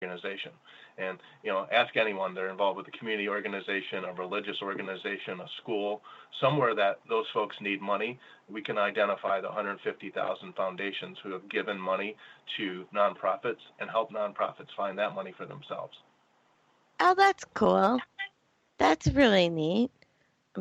organization. And, ask anyone. They're involved with a community organization, a religious organization, a school, somewhere that those folks need money. We can identify the 150,000 foundations who have given money to nonprofits and help nonprofits find that money for themselves. Oh, that's cool. That's really neat.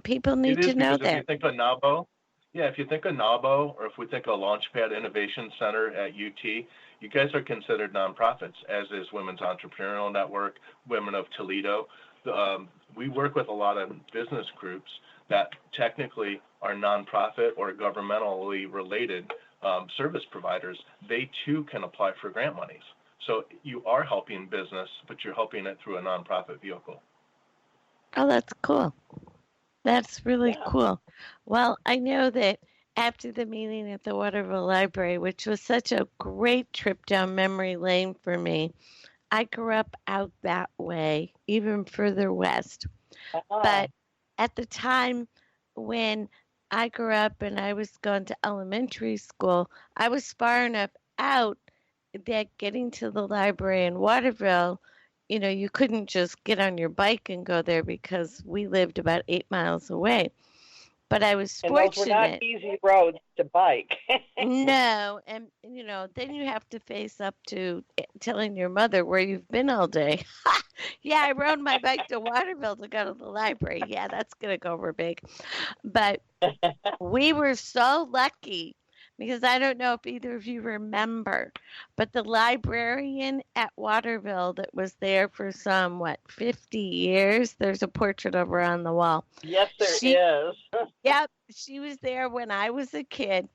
People It need is to know because if you that. think of NABO, yeah, if you think of NABO, or if we think of Launchpad Innovation Center at UT, you guys are considered nonprofits, as is Women's Entrepreneurial Network, Women of Toledo. We work with a lot of business groups that technically are nonprofit or governmentally related service providers. They too can apply for grant monies. So you are helping business, but you're helping it through a nonprofit vehicle. Oh, that's cool. That's really Yeah. cool. Well, I know that after the meeting at the Waterville Library, which was such a great trip down memory lane for me, I grew up out that way, even further west. But at the time when I grew up and I was going to elementary school, I was far enough out that getting to the library in Waterville, you couldn't just get on your bike and go there because we lived about 8 miles away. But I was And fortunate. those were not easy roads to bike. No, and then you have to face up to telling your mother where you've been all day. Yeah, I rode my bike to Waterville to go to the library. Yeah, that's gonna go over big. But we were so lucky because I don't know if either of you remember, but the librarian at Waterville that was there for some 50 years. There's a portrait of her on the wall. Yes, there is. Yep, she was there when I was a kid,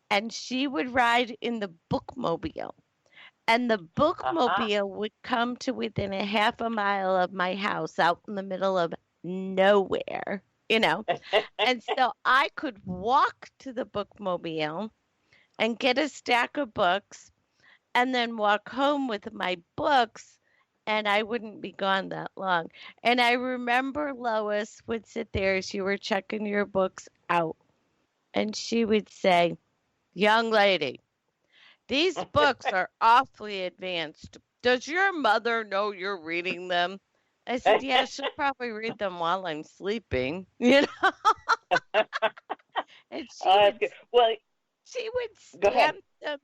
and she would ride in the bookmobile. And the bookmobile would come to within a half a mile of my house out in the middle of nowhere, And so I could walk to the bookmobile and get a stack of books and then walk home with my books, and I wouldn't be gone that long. And I remember Lois would sit there as you were checking your books out, and she would say, "Young lady, these books are awfully advanced. Does your mother know you're reading them?" I said, "Yeah, she'll probably read them while I'm sleeping." And she would stamp them,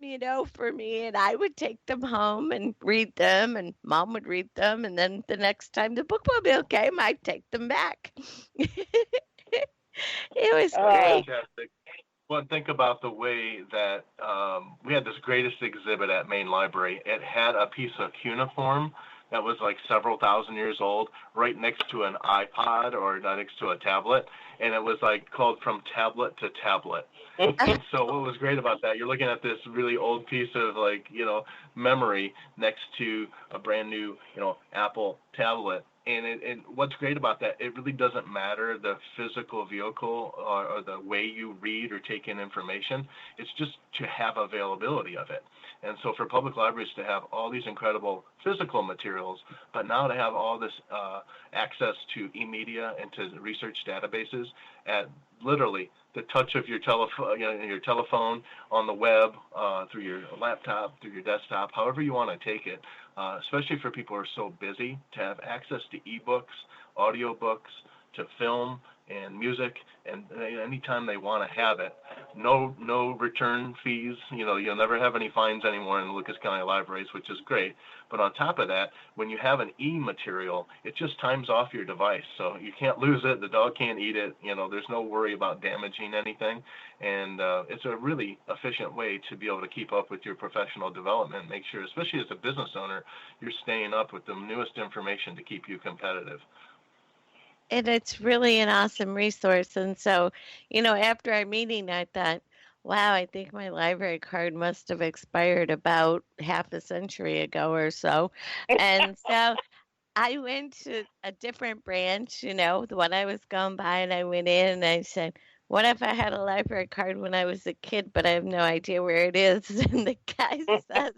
for me, and I would take them home and read them, and Mom would read them, and then the next time the bookmobile came, I'd take them back. It was great. Fantastic. Well, think about the way that we had this greatest exhibit at Main Library. It had a piece of cuneiform that was like several thousand years old right next to an iPod or next to a tablet, and it was like called From Tablet to Tablet. And so what was great about that, you're looking at this really old piece of memory next to a brand new Apple tablet. And what's great about that, it really doesn't matter the physical vehicle or the way you read or take in information. It's just to have availability of it. And so for public libraries to have all these incredible physical materials, but now to have all this access to e-media and to research databases at literally the touch of your telephone, on the web, through your laptop, through your desktop, however you want to take it, especially for people who are so busy, to have access to ebooks, audiobooks, to film and music, and anytime they want to have it. No return fees. You'll never have any fines anymore in the Lucas County Libraries, which is great. But on top of that, when you have an e-material, it just times off your device. So you can't lose it. The dog can't eat it. There's no worry about damaging anything. And it's a really efficient way to be able to keep up with your professional development, make sure, especially as a business owner, you're staying up with the newest information to keep you competitive. And it's really an awesome resource. And so, after our meeting, I thought, wow, I think my library card must have expired about half a century ago or so. And so I went to a different branch, the one I was going by, and I went in and I said, what if I had a library card when I was a kid, but I have no idea where it is? And the guy says,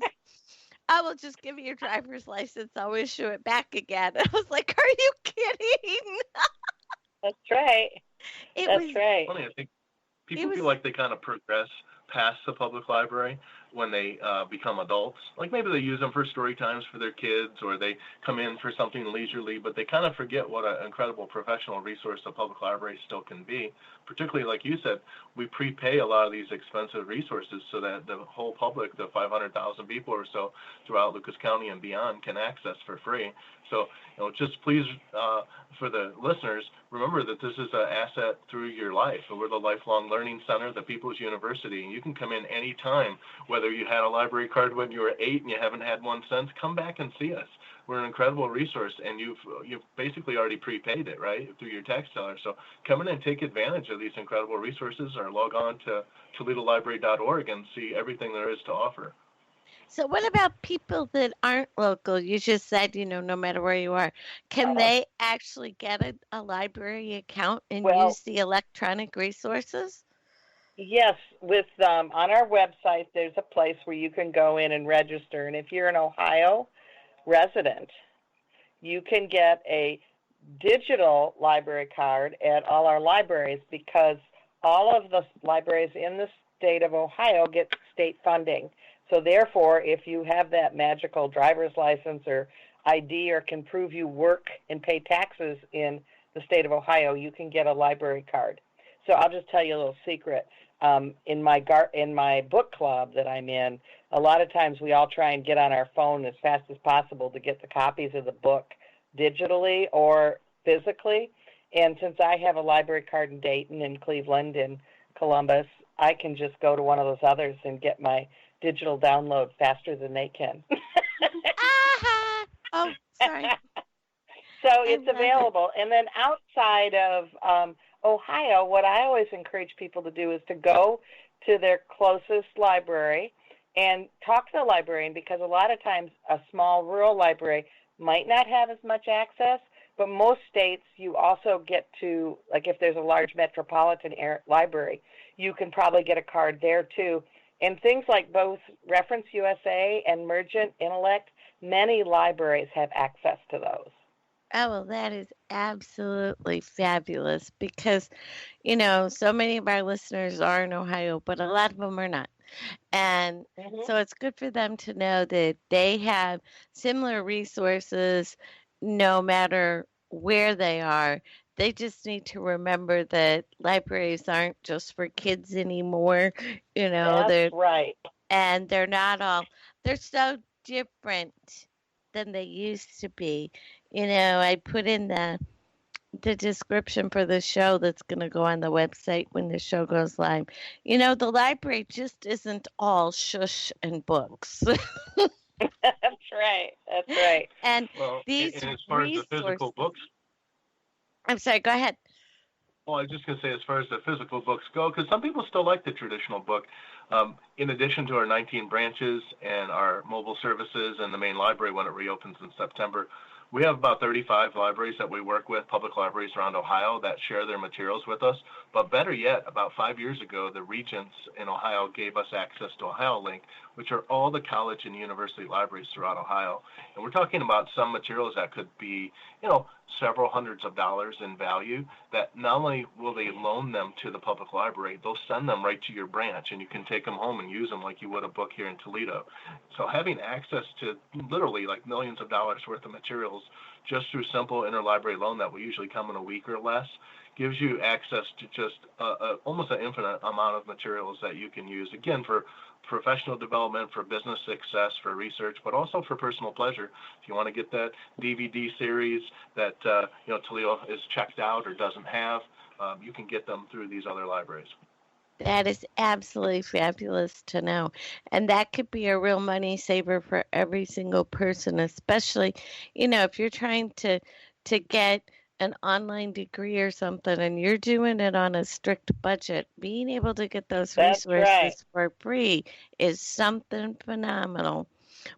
I will just give you your driver's license. I'll issue it back again. I was like, are you kidding? That's right. That's right. Funny, I think people feel like they kind of progress past the public library. when they become adults. Like maybe they use them for story times for their kids, or they come in for something leisurely, but they kind of forget what an incredible professional resource a public library still can be. Particularly, like you said, we prepay a lot of these expensive resources so that the whole public, the 500,000 people or so throughout Lucas County and beyond, can access for free. So, just please, for the listeners, remember that this is an asset through your life. We're the Lifelong Learning Center, the People's University, and you can come in any time, whether you had a library card when you were 8 and you haven't had one since. Come back and see us. We're an incredible resource, and you've basically already prepaid it, right, through your tax dollar. So come in and take advantage of these incredible resources, or log on to ToledoLibrary.org and see everything there is to offer. So what about people that aren't local? You just said, no matter where you are, can they actually get a library account and use the electronic resources? Yes, with on our website, there's a place where you can go in and register. And if you're an Ohio resident, you can get a digital library card at all our libraries, because all of the libraries in the state of Ohio get state funding. So therefore, if you have that magical driver's license or ID, or can prove you work and pay taxes in the state of Ohio, you can get a library card. So I'll just tell you a little secret. In my book club that I'm in, a lot of times we all try and get on our phone as fast as possible to get the copies of the book digitally or physically. And since I have a library card in Dayton and Cleveland and Columbus, I can just go to one of those others and get my digital download faster than they can. Oh, sorry. So it's available. And then outside of Ohio, what I always encourage people to do is to go to their closest library and talk to the librarian, because a lot of times a small rural library might not have as much access, but most states you also get to, like if there's a large metropolitan library, you can probably get a card there too. And things like both Reference USA and Mergent Intellect, many libraries have access to those. Oh, well, that is absolutely fabulous, because, so many of our listeners are in Ohio, but a lot of them are not. And so it's good for them to know that they have similar resources no matter where they are. They just need to remember that libraries aren't just for kids anymore. That's right. And they're so different than they used to be. I put in the description for the show that's going to go on the website when the show goes live. The library just isn't all shush and books. That's right. That's right. And as far as the physical books, I'm sorry, go ahead. Well, I was just going to say, as far as the physical books go, because some people still like the traditional book. In addition to our 19 branches and our mobile services and the main library when it reopens in September, we have about 35 libraries that we work with, public libraries around Ohio, that share their materials with us. But better yet, about 5 years ago, the regents in Ohio gave us access to OhioLink, which are all the college and university libraries throughout Ohio. And we're talking about some materials that could be, several hundreds of dollars in value, that not only will they loan them to the public library, they'll send them right to your branch, and you can take them home and use them like you would a book here in Toledo. So having access to literally like millions of dollars worth of materials just through simple interlibrary loan that will usually come in a week or less gives you access to just almost an infinite amount of materials that you can use, again, for professional development, for business success, for research, but also for personal pleasure. If you want to get that DVD series that Toledo is checked out or doesn't have, you can get them through these other libraries. That is absolutely fabulous to know. And that could be a real money saver for every single person, especially, if you're trying to get an online degree or something and you're doing it on a strict budget, being able to get those resources for free is something phenomenal.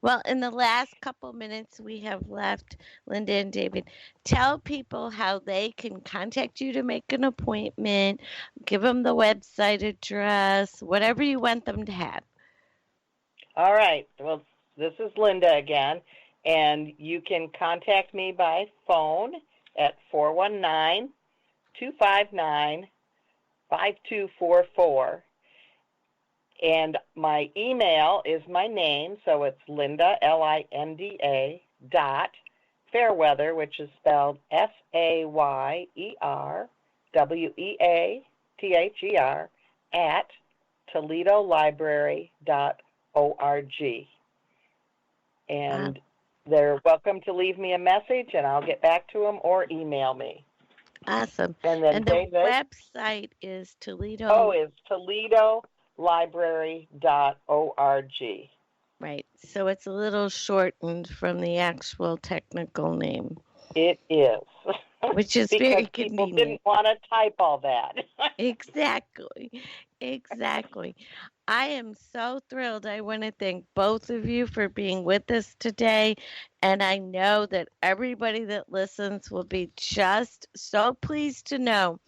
Well, in the last couple minutes we have left, Linda and David, tell people how they can contact you to make an appointment, give them the website address, whatever you want them to have. All right. Well, this is Linda again, and you can contact me by phone at 419-259-5244. And my email is my name, so it's Linda, Linda, Fayerweather, which is spelled Fayerweather, at ToledoLibrary.org. And they're welcome to leave me a message, and I'll get back to them, or email me. Awesome. And then And the website is Toledo. Oh, it's ToledoLibrary.org. Right. So it's a little shortened from the actual technical name. It is. Which is because very people convenient. Didn't want to type all that. Exactly. I am so thrilled. I want to thank both of you for being with us today. And I know that everybody that listens will be just so pleased to know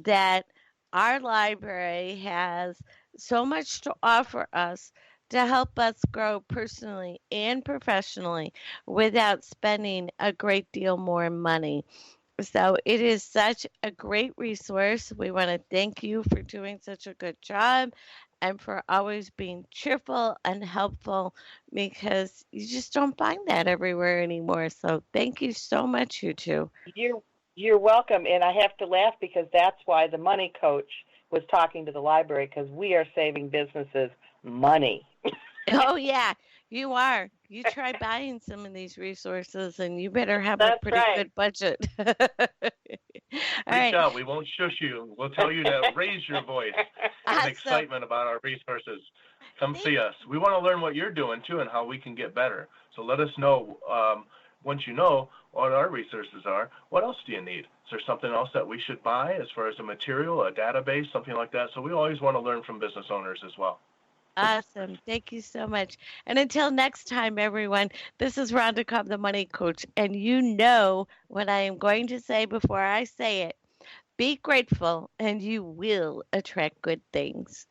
that our library has so much to offer us to help us grow personally and professionally without spending a great deal more money. So it is such a great resource. We want to thank you for doing such a good job and for always being cheerful and helpful, because you just don't find that everywhere anymore. So thank you so much, you two. You're welcome. And I have to laugh because that's why the money coach was talking to the library, because we are saving businesses money. Oh, yeah, you are. You try buying some of these resources, and you better have a pretty good budget. Reach out. We won't shush you. We'll tell you to raise your voice in excitement about our resources. Come see us. We want to learn what you're doing, too, and how we can get better. So let us know, once you know what our resources are, what else do you need? Is there something else that we should buy as far as a material, a database, something like that? So we always want to learn from business owners as well. Awesome. Thank you so much. And until next time, everyone, this is Rhonda Cobb, the Money Coach. And you know what I am going to say before I say it. Be grateful, and you will attract good things.